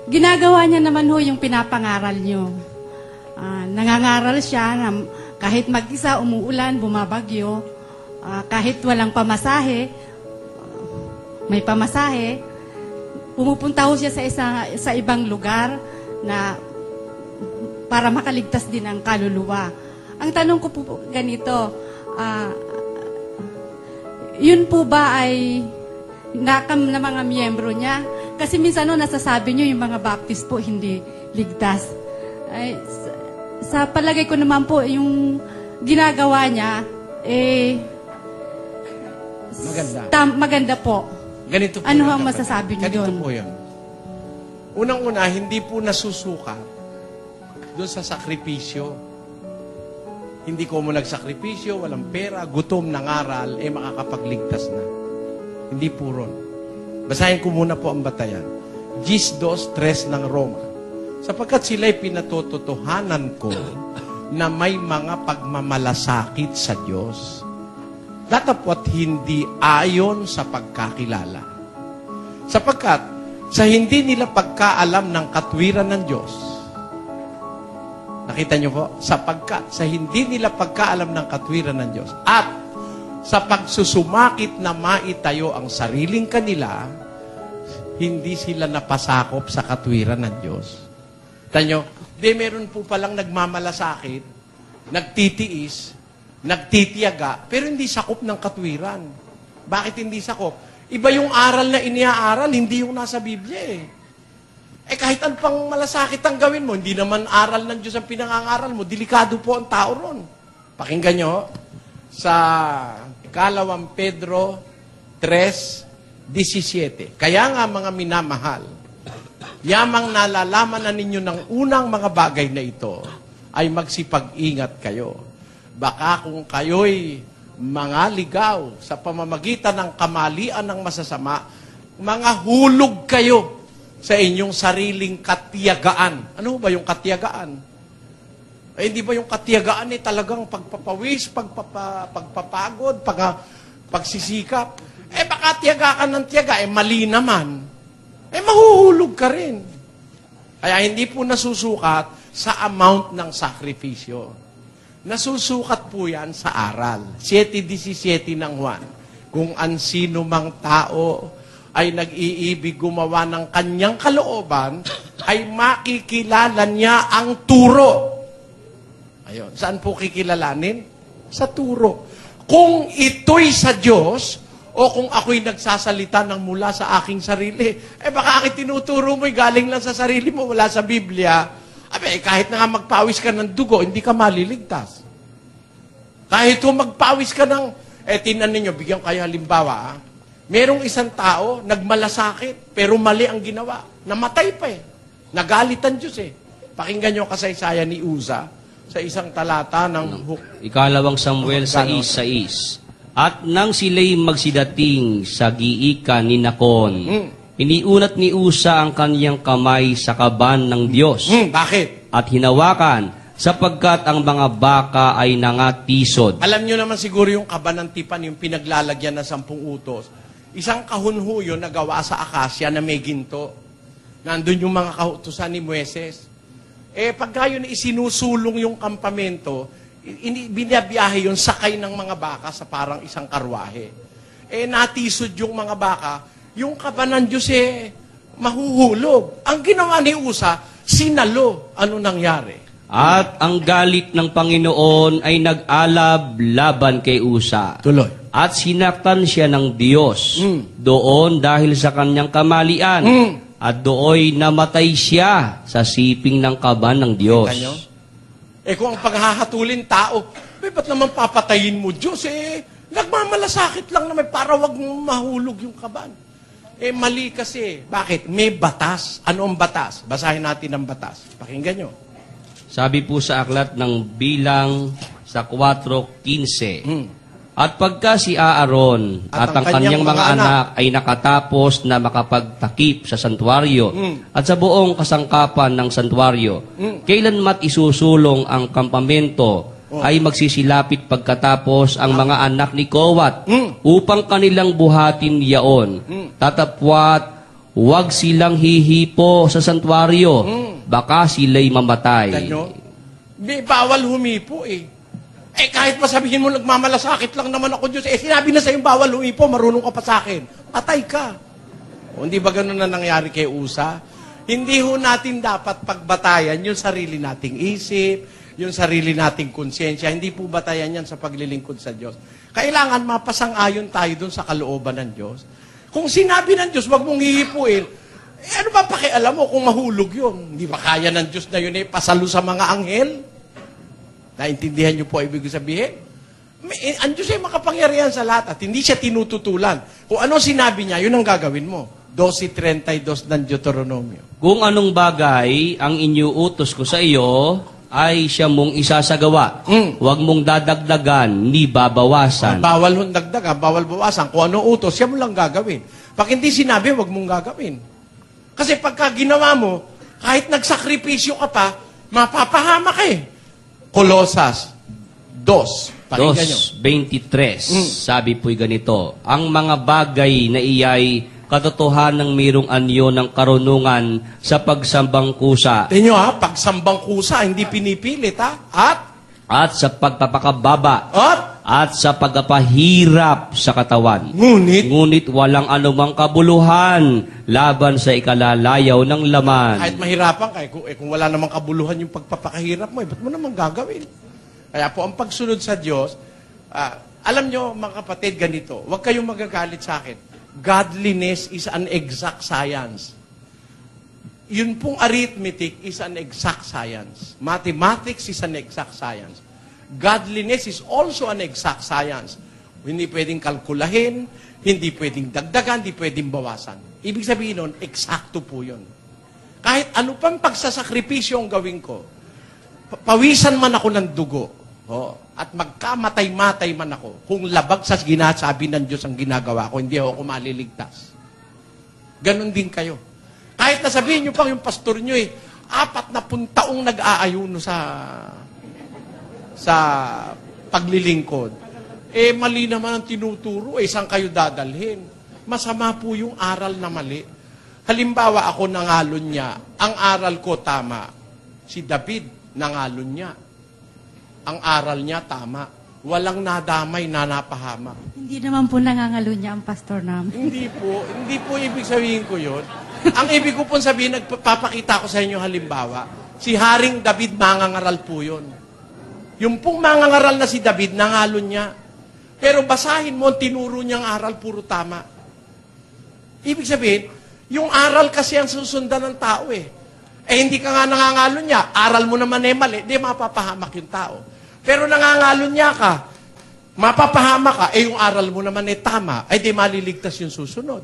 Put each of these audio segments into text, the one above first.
ginagawa niya naman ho yung pinapangaral niyo. Nangangaral siya na kahit mag-isa, umuulan, bumabagyo, kahit walang pamasahe, may pamasahe, pumupunta ho siya sa ibang lugar na para makaligtas din ang kaluluwa. Ang tanong ko po ganito, yun po ba ay nakam na mga miyembro niya? Kasi minsan nasasabi niyo yung mga Baptist po hindi ligtas. Ay, sa palagay ko naman po, yung ginagawa niya, maganda po. Ganito po ano yun, ang masasabi niyo doon? Ganito po yun. Unang-una, hindi po nasusukat doon sa sakripisyo. Hindi ko mo nagsakripisyo, walang pera, gutom, nangaral, makakapagligtas na. Hindi po ron. Basahin ko muna po ang batayan. Gis 2:3 ng Roma. Sapagkat sila'y pinatototohanan ko na may mga pagmamalasakit sa Diyos. Datapwat hindi ayon sa pagkakilala. Sapagkat sa hindi nila pagkaalam ng katwiran ng Diyos, nakita niyo po? Sapagkat sa hindi nila pagkaalam ng katwiran ng Diyos at sa pagsusumakit na maitayo ang sariling kanila, hindi sila napasakop sa katwiran ng Diyos. Tanyo, meron po palang nagmamalasakit, nagtitiis, nagtitiyaga, pero hindi sakop ng katwiran. Bakit hindi sakop? Iba yung aral na iniaaral, hindi yung nasa Biblia eh. Kahit ano pang malasakit ang gawin mo, hindi naman aral ng Diyos ang pinangangaral mo, delikado po ang tao ron. Pakinggan nyo, sa 2 Pedro 3:17. Kaya nga mga minamahal, yamang nalalaman na ninyo ng unang mga bagay na ito, ay magsipag-ingat kayo. Baka kung kayo'y mga ligaw sa pamamagitan ng kamalian ng masasama, mga hulog kayo sa inyong sariling katiyagaan. Ano ba yung katiyagaan? Hindi ba yung katiyagaan talagang pagpapawis, pagpapagod, pagsisikap? Baka tiyaga ka ng tiyaga, mali naman. Mahuhulog ka rin. Kaya hindi po nasusukat sa amount ng sakripisyo. Nasusukat po yan sa aral. 7:17 ng Juan. Kung ansino mang tao ay nag-iibig gumawa ng kanyang kalooban, ay makikilala niya ang turo. Ayun. Saan po kikilalanin? Sa turo. Kung ito'y sa Diyos, o kung ako'y nagsasalita ng mula sa aking sarili, baka aking tinuturo mo'y galing lang sa sarili mo, wala sa Biblia. Kahit na nga magpawis ka ng dugo, hindi ka maliligtas. Kahit kung magpawis ka ng, tinan ninyo, bigyan kayo halimbawa, merong isang tao, nagmalasakit, pero mali ang ginawa. Namatay pa Nagalit ang Diyos Pakinggan nyo kasaysayan ni Uza sa isang talata ng 2 Samuel 6:6. At nang sila'y magsidating sa giikan ni Nakon, iniunat ni Usa ang kaniyang kamay sa kaban ng Diyos. Bakit? At hinawakan, sapagkat ang mga baka ay nangatisod. Alam nyo naman siguro yung kaban ng tipan, yung pinaglalagyan na 10 utos. Isang kahunho yun na gawa sa akasya na may ginto. Nandun yung mga kautusan ni Moises. Pagka yun isinusulong yung kampamento, binabiyahe yun, sakay ng mga baka sa parang isang karwahe. Natisod yung mga baka, yung kaban ng Diyos mahuhulog. Ang ginawa ni Usa, sinalo. Ano nangyari? At ang galit ng Panginoon ay nag-alab laban kay Usa. Tuloy. At sinaktan siya ng Diyos doon dahil sa kanyang kamalian. At dooy namatay siya sa siping ng kaban ng Diyos. Kita nyo? Kung ang paghahatulin tao, ba't naman papatayin mo Diyos? Nagmamalasakit lang naman para wag mahulog yung kaban. Mali kasi. Bakit? May batas. Ano ang batas? Basahin natin ang batas. Pakinggan nyo. Sabi po sa aklat ng Bilang sa 4:15, At pagka si Aaron at ang kanyang mga anak ay nakatapos na makapagtakip sa santuaryo at sa buong kasangkapan ng santuaryo, kailanmat isusulong ang kampamento ay magsisilapit pagkatapos ang mga anak ni Kowat upang kanilang buhatin yaon. Tatapwat huwag silang hihipo sa santuario. Baka sila'y mamatay. Ganyo? Bawal humipo eh. Eh kahit masabihin mo nagmamalasakit lang naman ako Diyos, eh sinabi na sa'yo bawal humipo, marunong ka pa sa akin. Patay ka. O hindi ba ganun na nangyari kay Usa? Hindi ho natin dapat pagbatayan yung sarili nating isip, yung sarili nating konsyensya. Hindi po batayan yan sa paglilingkod sa Diyos. Kailangan mapasang-ayon tayo dun sa kalooban ng Diyos. Kung sinabi ng Diyos, wag mong hihipuin, eh ano ba pakialam mo kung mahulog yun? Hindi ba kaya ng Diyos na yun eh pasalo sa mga anghel? Naintindihan niyo po ibig sabihin? Ang Diyos ay makapangyarihan sa lahat at hindi siya tinututulan. Kung ano sinabi niya, yun ang gagawin mo. 12:32 ng Deuteronomio. Kung anong bagay ang inyuutos ko sa iyo, ay siya mong isasagawa. Huwag mong dadagdagan, ni babawasan. Bawal hong dagdagan, bawal bawasan. Kung ano utos, siya mo lang gagawin. Pag hindi sinabi, wag mong gagawin. Kasi pagka ginawa mo, kahit nagsakripisyo ka pa, mapapahamak eh. Kolosas 2. Pakinggan nyo. 2:23, sabi po'y ganito, ang mga bagay na iyay katotohanan ng mayroong anyo ng karunungan sa pagsambang kusa Tingnan nyo ha, pagsambang kusa, hindi pinipilit ha. at sa pagpapakababa At at sa pagpapahirap sa katawan. Ngunit walang anumang kabuluhan laban sa ikalalayaw ng laman. kahit mahirapan ka, kung wala namang kabuluhan yung pagpapakahirap mo, ba't mo naman gagawin? Kaya po, ang pagsunod sa Diyos, alam nyo, mga kapatid, ganito, huwag kayong magagalit sa akin. Godliness is an exact science. Yun pong arithmetic is an exact science. Mathematics is an exact science. Godliness is also an exact science. Hindi pwedeng kalkulahin, hindi pwedeng dagdagan, hindi pwedeng bawasan. Ibig sabihin nun, eksakto po yun. Kahit ano pang pagsasakripisyo ang gawin ko, pawisan man ako ng dugo, at magkamatay-matay man ako, kung labag sa ginasabi ng Diyos ang ginagawa ko, hindi ako maliligtas. Ganon din kayo. Kahit nasabihin nyo pa yung pastor nyo 40 taong nag-aayuno sa paglilingkod. Eh, mali naman ang tinuturo. Saan kayo dadalhin? Masama po yung aral na mali. Halimbawa, ako nangalon niya. Ang aral ko tama. Si David, nangalon niya. Ang aral niya tama. Walang nadamay na napahamak. Hindi naman po nangangalo niya ang pastor namin. Hindi po ibig sabihin ko yun. Ang ibig ko po sabihin, nagpapakita ko sa inyo halimbawa, si Haring David, mangangaral po yun. Yung pong mangangaral na si David, nangalon niya. Pero basahin mo, tinuro niyang aral, puro tama. Ibig sabihin, yung aral kasi ang susundan ng tao eh. Eh hindi ka nga nangangalon niya, aral mo naman eh mali, di mapapahamak yung tao. Pero nangangalon niya ka, mapapahamak ka, eh yung aral mo naman eh tama, eh di maliligtas yung susunod.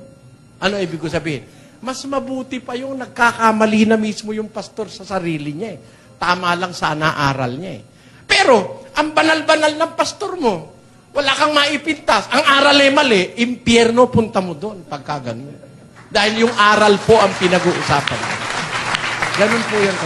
Ano ibig ko sabihin? Mas mabuti pa yung nagkakamali na mismo yung pastor sa sarili niya eh. Tama lang sana aral niya eh. Pero, ang banal-banal ng pastor mo, wala kang maipintas. Ang aral ay mali, impyerno punta mo doon pagka ganun. Dahil yung aral po ang pinag-uusapan. Ganun po yan.